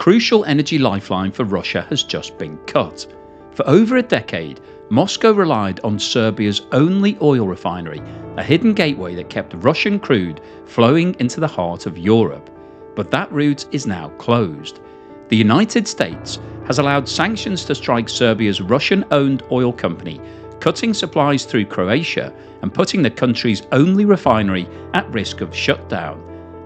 crucial energy lifeline for Russia has just been cut. For over a decade, Moscow relied on Serbia's only oil refinery, a hidden gateway that kept Russian crude flowing into the heart of Europe. But that route is now closed. The United States has allowed sanctions to strike Serbia's Russian-owned oil company, cutting supplies through Croatia and putting the country's only refinery at risk of shutdown.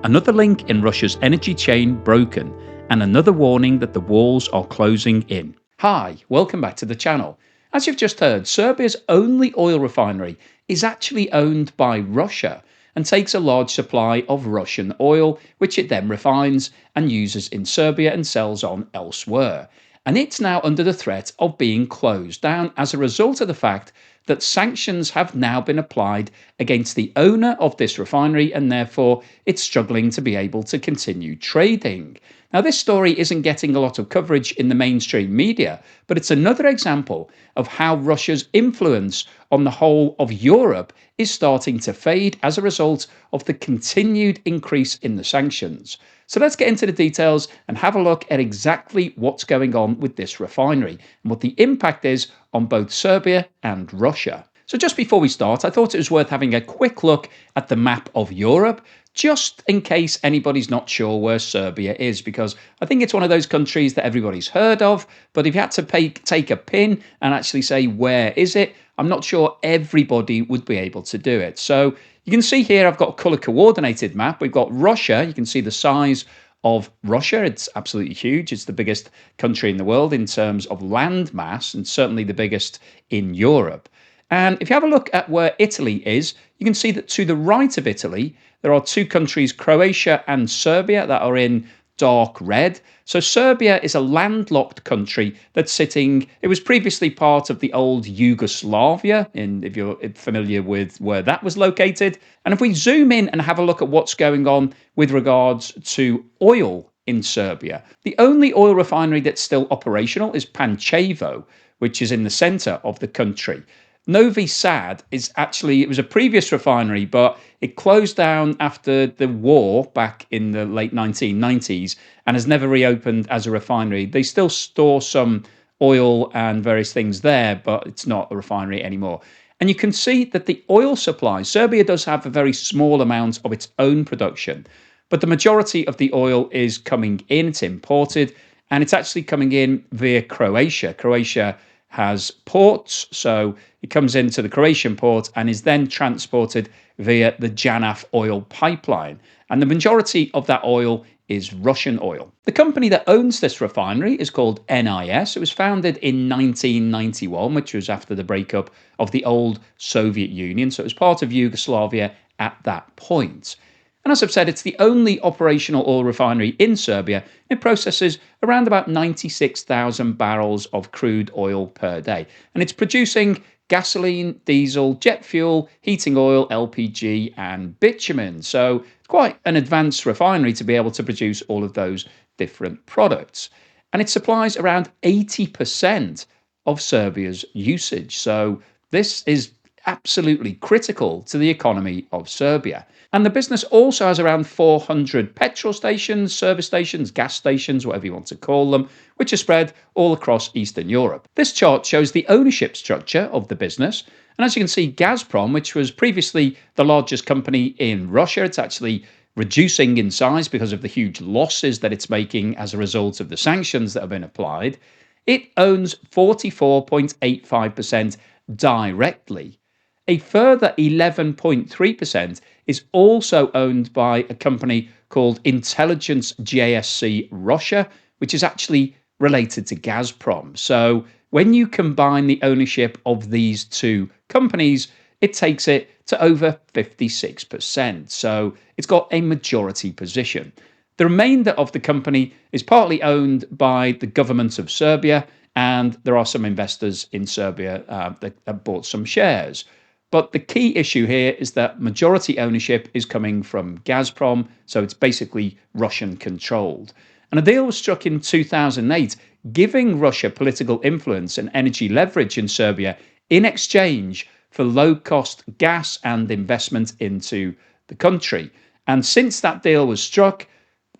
Another link in Russia's energy chain broken, and another warning that the walls are closing in. Hi, welcome back to the channel. As you've just heard, Serbia's only oil refinery is actually owned by Russia and takes a large supply of Russian oil, which it then refines and uses in Serbia and sells on elsewhere. And it's now under the threat of being closed down as a result of the fact that sanctions have now been applied against the owner of this refinery, and therefore it's struggling to be able to continue trading. Now, this story isn't getting a lot of coverage in the mainstream media, but it's another example of how Russia's influence on the whole of Europe is starting to fade as a result of the continued increase in the sanctions. So let's get into the details and have a look at exactly what's going on with this refinery and what the impact is on both Serbia and Russia. So just before we start, I thought it was worth having a quick look at the map of Europe, just in case anybody's not sure where Serbia is, because I think it's one of those countries that everybody's heard of, but if you had to take a pin and actually say where is it, I'm not sure everybody would be able to do it. So you can see here I've got a color coordinated map. We've got Russia. You can see the size of Russia. It's absolutely huge. It's the biggest country in the world in terms of land mass, and certainly the biggest in Europe. And if you have a look at where Italy is, you can see that to the right of Italy, there are two countries, Croatia and Serbia, that are in dark red. So Serbia is a landlocked country that's sitting, it was previously part of the old Yugoslavia, and if you're familiar with where that was located. And if we zoom in and have a look at what's going on with regards to oil in Serbia, the only oil refinery that's still operational is Pančevo, which is in the center of the country. Novi Sad is actually, it was a previous refinery, but it closed down after the war back in the late 1990s and has never reopened as a refinery. They still store some oil and various things there, but it's not a refinery anymore. And you can see that the oil supply, Serbia does have a very small amount of its own production, but the majority of the oil is coming in, it's imported, and it's actually coming in via Croatia. Croatia has ports, so it comes into the Croatian port and is then transported via the JANAF oil pipeline. And the majority of that oil is Russian oil. The company that owns this refinery is called NIS. It was founded in 1991, which was after the breakup of the old Soviet Union. So it was part of Yugoslavia at that point. And as I've said, it's the only operational oil refinery in Serbia. It processes around about 96,000 barrels of crude oil per day. And it's producing gasoline, diesel, jet fuel, heating oil, LPG, and bitumen. So it's quite an advanced refinery to be able to produce all of those different products. And it supplies around 80% of Serbia's usage. So this is absolutely critical to the economy of Serbia. And the business also has around 400 petrol stations, service stations, gas stations, whatever you want to call them, which are spread all across Eastern Europe. This chart shows the ownership structure of the business. And as you can see, Gazprom, which was previously the largest company in Russia, it's actually reducing in size because of the huge losses that it's making as a result of the sanctions that have been applied. It owns 44.85% directly. A further 11.3% is also owned by a company called Intelligence JSC Russia, which is actually related to Gazprom. So when you combine the ownership of these two companies, it takes it to over 56%. So it's got a majority position. The remainder of the company is partly owned by the government of Serbia, and there are some investors in Serbia that have bought some shares. But the key issue here is that majority ownership is coming from Gazprom, so it's basically Russian controlled. And a deal was struck in 2008, giving Russia political influence and energy leverage in Serbia in exchange for low-cost gas and investment into the country. And since that deal was struck,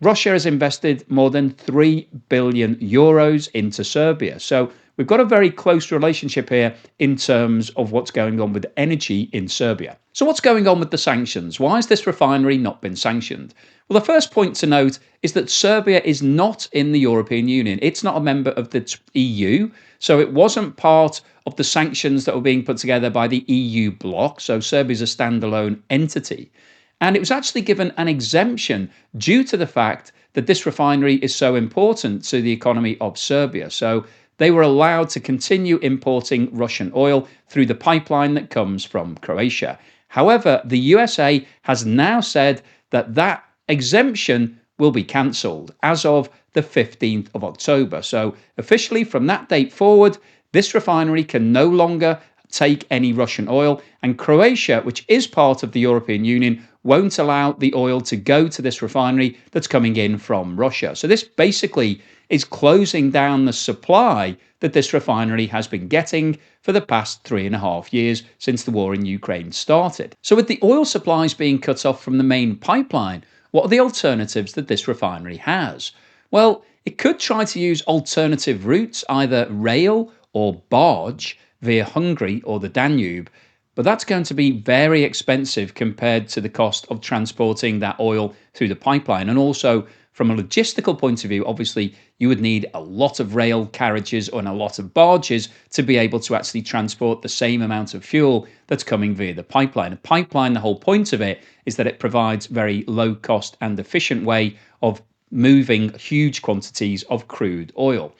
Russia has invested more than 3 billion euros into Serbia. So we've got a very close relationship here in terms of what's going on with energy in Serbia. So what's going on with the sanctions? Why has this refinery not been sanctioned? Well, the first point to note is that Serbia is not in the European Union. It's not a member of the EU, so it wasn't part of the sanctions that were being put together by the EU bloc. So Serbia is a standalone entity. And it was actually given an exemption due to the fact that this refinery is so important to the economy of Serbia. So they were allowed to continue importing Russian oil through the pipeline that comes from Croatia. However, the USA has now said that that exemption will be cancelled as of the 15th of October. So officially from that date forward, this refinery can no longer take any Russian oil, and Croatia, which is part of the European Union, won't allow the oil to go to this refinery that's coming in from Russia. So this basically is closing down the supply that this refinery has been getting for the past 3.5 years since the war in Ukraine started. So with the oil supplies being cut off from the main pipeline, what are the alternatives that this refinery has? Well, it could try to use alternative routes, either rail or barge, via Hungary or the Danube, but that's going to be very expensive compared to the cost of transporting that oil through the pipeline. And also, from a logistical point of view, obviously, you would need a lot of rail carriages and a lot of barges to be able to actually transport the same amount of fuel that's coming via the pipeline. A pipeline, the whole point of it is that it provides very low cost and efficient way of moving huge quantities of crude oil.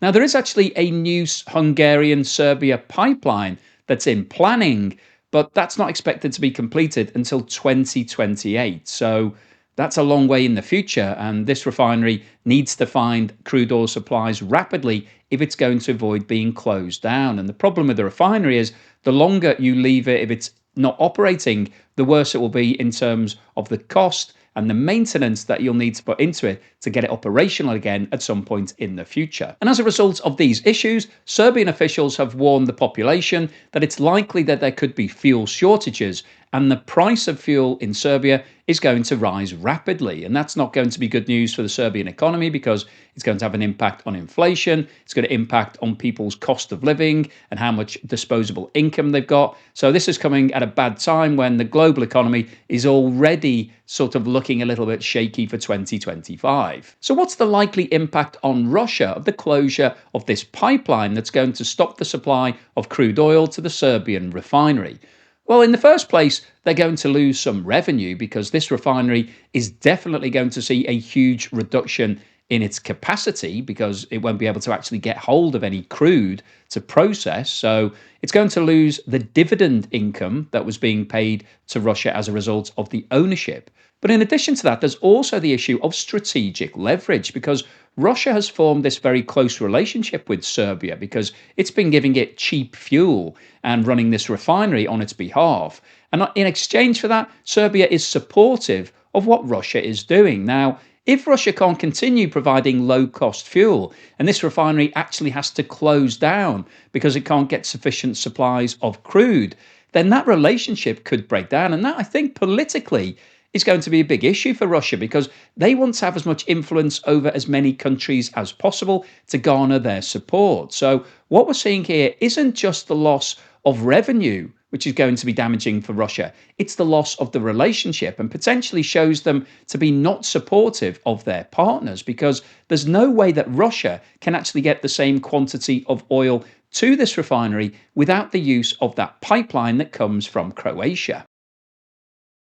Now, there is actually a new Hungarian-Serbia pipeline that's in planning, but that's not expected to be completed until 2028. So that's a long way in the future, and this refinery needs to find crude oil supplies rapidly if it's going to avoid being closed down. And the problem with the refinery is the longer you leave it, if it's not operating, the worse it will be in terms of the cost and the maintenance that you'll need to put into it to get it operational again at some point in the future. And as a result of these issues, Serbian officials have warned the population that it's likely that there could be fuel shortages, and the price of fuel in Serbia is going to rise rapidly. And that's not going to be good news for the Serbian economy, because it's going to have an impact on inflation, it's going to impact on people's cost of living and how much disposable income they've got. So this is coming at a bad time when the global economy is already sort of looking a little bit shaky for 2025. So what's the likely impact on Russia of the closure of this pipeline that's going to stop the supply of crude oil to the Serbian refinery? Well, in the first place, they're going to lose some revenue because this refinery is definitely going to see a huge reduction in its capacity because it won't be able to actually get hold of any crude to process. So it's going to lose the dividend income that was being paid to Russia as a result of the ownership. But in addition to that, there's also the issue of strategic leverage, because Russia has formed this very close relationship with Serbia because it's been giving it cheap fuel and running this refinery on its behalf. And in exchange for that, Serbia is supportive of what Russia is doing. Now, if Russia can't continue providing low-cost fuel and this refinery actually has to close down because it can't get sufficient supplies of crude, then that relationship could break down. And that, I think, politically is going to be a big issue for Russia because they want to have as much influence over as many countries as possible to garner their support. So what we're seeing here isn't just the loss of revenue, which is going to be damaging for Russia. It's the loss of the relationship and potentially shows them to be not supportive of their partners, because there's no way that Russia can actually get the same quantity of oil to this refinery without the use of that pipeline that comes from Croatia.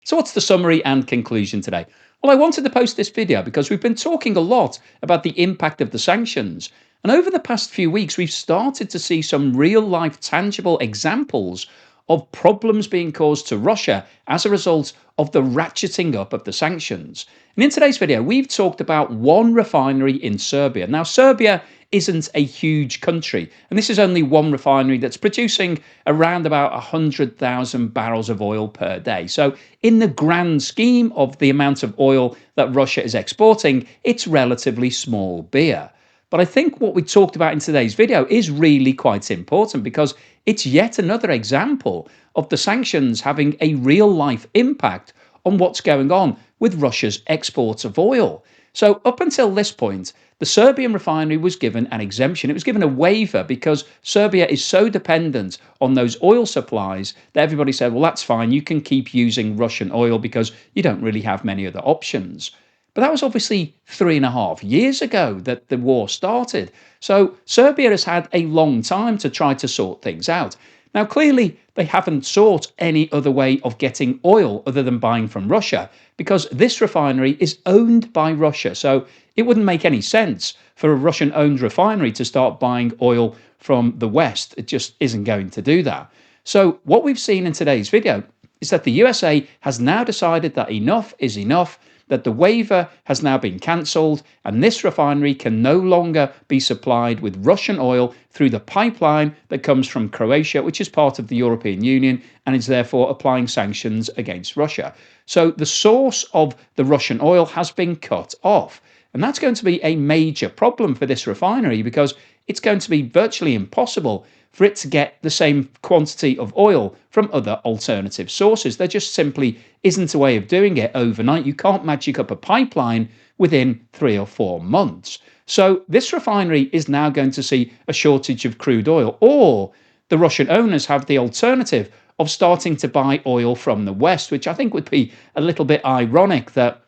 So what's the summary and conclusion today? Well, I wanted to post this video because we've been talking a lot about the impact of the sanctions. And over the past few weeks, we've started to see some real-life tangible examples of problems being caused to Russia as a result of the ratcheting up of the sanctions. And in today's video, we've talked about one refinery in Serbia. Now, Serbia isn't a huge country, and this is only one refinery that's producing around about 100,000 barrels of oil per day. So in the grand scheme of the amount of oil that Russia is exporting, it's relatively small beer. But I think what we talked about in today's video is really quite important because it's yet another example of the sanctions having a real life impact on what's going on with Russia's exports of oil. So up until this point, the Serbian refinery was given an exemption. It was given a waiver because Serbia is so dependent on those oil supplies that everybody said, well, that's fine. You can keep using Russian oil because you don't really have many other options. But that was obviously 3.5 years ago that the war started. So Serbia has had a long time to try to sort things out. Now, clearly, they haven't sought any other way of getting oil other than buying from Russia, because this refinery is owned by Russia. So it wouldn't make any sense for a Russian-owned refinery to start buying oil from the West. It just isn't going to do that. So what we've seen in today's video is that the USA has now decided that enough is enough, that the waiver has now been cancelled, and this refinery can no longer be supplied with Russian oil through the pipeline that comes from Croatia, which is part of the European Union, and is therefore applying sanctions against Russia. So the source of the Russian oil has been cut off. And that's going to be a major problem for this refinery, because it's going to be virtually impossible for it to get the same quantity of oil from other alternative sources. There just simply isn't a way of doing it overnight. You can't magic up a pipeline within 3 or 4 months. So this refinery is now going to see a shortage of crude oil, or the Russian owners have the alternative of starting to buy oil from the West, which I think would be a little bit ironic that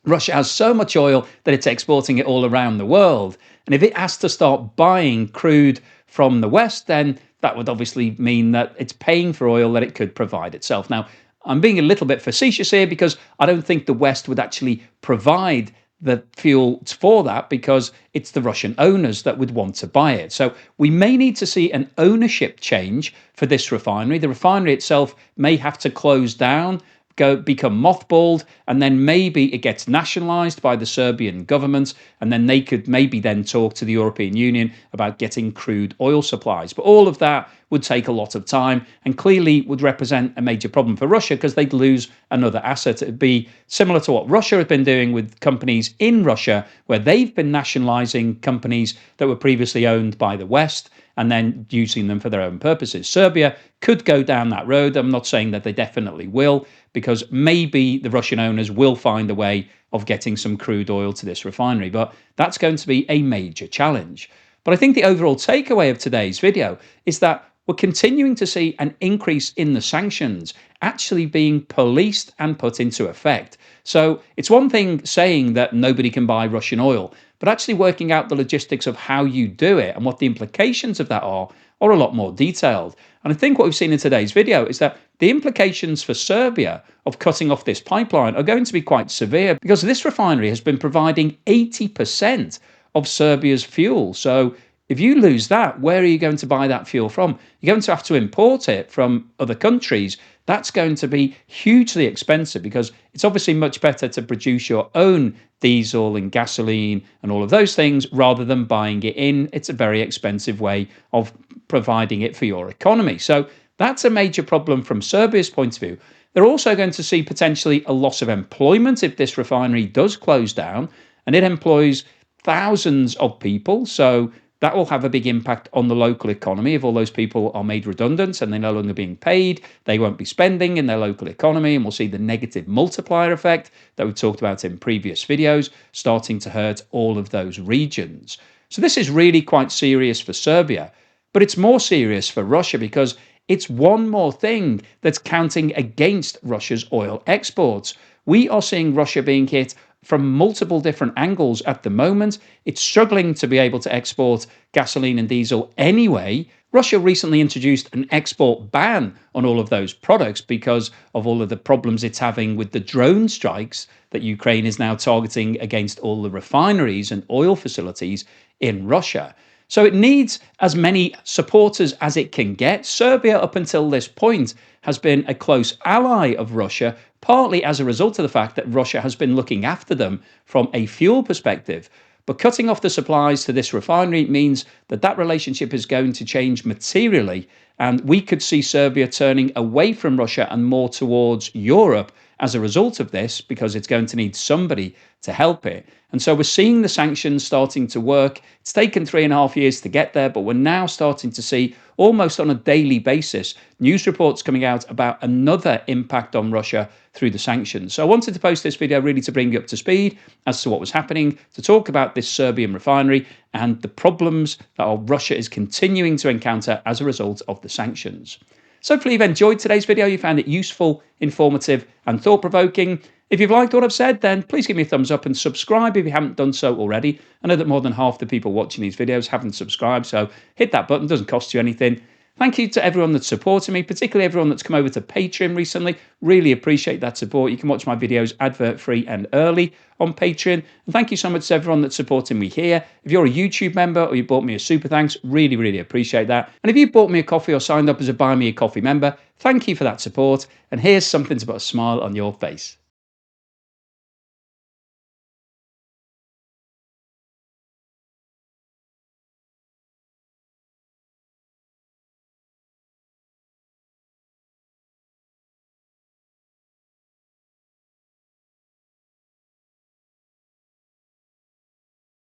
Russia has so much oil that it's exporting it all around the world. And if it has to start buying crude from the West, then that would obviously mean that it's paying for oil that it could provide itself. Now, I'm being a little bit facetious here, because I don't think the West would actually provide the fuel for that, because it's the Russian owners that would want to buy it. So we may need to see an ownership change for this refinery. The refinery itself may have to close down, become mothballed, and then maybe it gets nationalized by the Serbian government, and then they could maybe then talk to the European Union about getting crude oil supplies. But all of that would take a lot of time, and clearly would represent a major problem for Russia, because they'd lose another asset. It'd be similar to what Russia had been doing with companies in Russia, where they've been nationalizing companies that were previously owned by the West and then using them for their own purposes. Serbia could go down that road. I'm not saying that they definitely will, because maybe the Russian owners will find a way of getting some crude oil to this refinery, but that's going to be a major challenge. But I think the overall takeaway of today's video is that we're continuing to see an increase in the sanctions actually being policed and put into effect. So it's one thing saying that nobody can buy Russian oil, but actually working out the logistics of how you do it and what the implications of that are a lot more detailed. And I think what we've seen in today's video is that the implications for Serbia of cutting off this pipeline are going to be quite severe, because this refinery has been providing 80% of Serbia's fuel. So if you lose that, where are you going to buy that fuel from? You're going to have to import it from other countries. That's going to be hugely expensive, because it's obviously much better to produce your own diesel and gasoline and all of those things rather than buying it in. It's a very expensive way of providing it for your economy. So that's a major problem from Serbia's point of view. They're also going to see potentially a loss of employment if this refinery does close down, and it employs thousands of people. So that will have a big impact on the local economy. If all those people are made redundant and they're no longer being paid, they won't be spending in their local economy, and we'll see the negative multiplier effect that we've talked about in previous videos starting to hurt all of those regions. So this is really quite serious for Serbia, but it's more serious for Russia, because it's one more thing that's counting against Russia's oil exports. We are seeing Russia being hit from multiple different angles at the moment. It's struggling to be able to export gasoline and diesel anyway. Russia recently introduced an export ban on all of those products because of all of the problems it's having with the drone strikes that Ukraine is now targeting against all the refineries and oil facilities in Russia. So it needs as many supporters as it can get. Serbia, up until this point, has been a close ally of Russia, partly as a result of the fact that Russia has been looking after them from a fuel perspective. But cutting off the supplies to this refinery means that that relationship is going to change materially, and we could see Serbia turning away from Russia and more towards Europe as a result of this, because it's going to need somebody to help it. And so we're seeing the sanctions starting to work. It's taken 3.5 years to get there, but we're now starting to see, almost on a daily basis, news reports coming out about another impact on Russia through the sanctions. So I wanted to post this video really to bring you up to speed as to what was happening, to talk about this Serbian refinery and the problems that Russia is continuing to encounter as a result of the sanctions. So hopefully you've enjoyed today's video, you found it useful, informative and thought-provoking. If you've liked what I've said, then please give me a thumbs up and subscribe if you haven't done so already. I know that more than half the people watching these videos haven't subscribed, so hit that button, it doesn't cost you anything. Thank you to everyone that's supported me, particularly everyone that's come over to Patreon recently. Really appreciate that support. You can watch my videos advert-free and early on Patreon. And thank you so much to everyone that's supporting me here. If you're a YouTube member or you bought me a super thanks, really, really appreciate that. And if you bought me a coffee or signed up as a Buy Me a Coffee member, thank you for that support. And here's something to put a smile on your face.